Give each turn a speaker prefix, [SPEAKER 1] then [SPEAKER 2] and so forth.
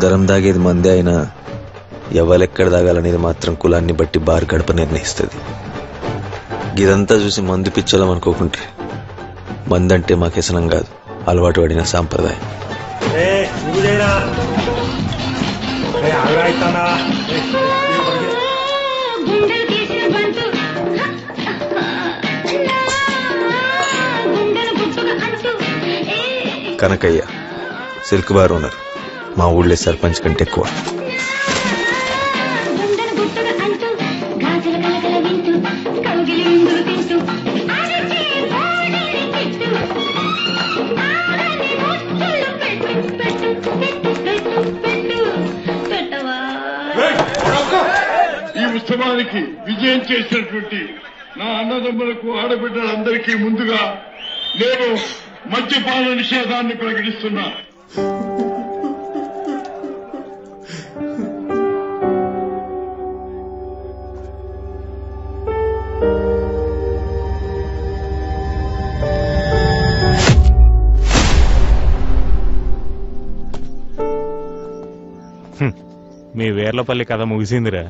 [SPEAKER 1] అందరం దాగేది మందే అయినా ఎవరెక్కడ దాగాలనేది మాత్రం కులాన్ని బట్టి బార్ గడప నిర్ణయిస్తుంది. ఇదంతా చూసి మందు పిచ్చలం అనుకోకుంటే మందంటే మాకు వ్యసనం కాదు, అలవాటు పడిన సాంప్రదాయం. కనకయ్య సిల్క్ బార్ ఓనర్, మా ఊళ్ళో సర్పంచ్ కంటే ఎక్కువ.
[SPEAKER 2] ఈ ఉత్సవానికి విజయం చేసినటువంటి నా అన్నదమ్ములకు ఆడబిడ్డలందరికీ ముందుగా నేను మద్యపాన నిషేధాన్ని ప్రకటిస్తున్నా.
[SPEAKER 3] మీ వేర్లపల్లి కథ ముగిసిందిరా.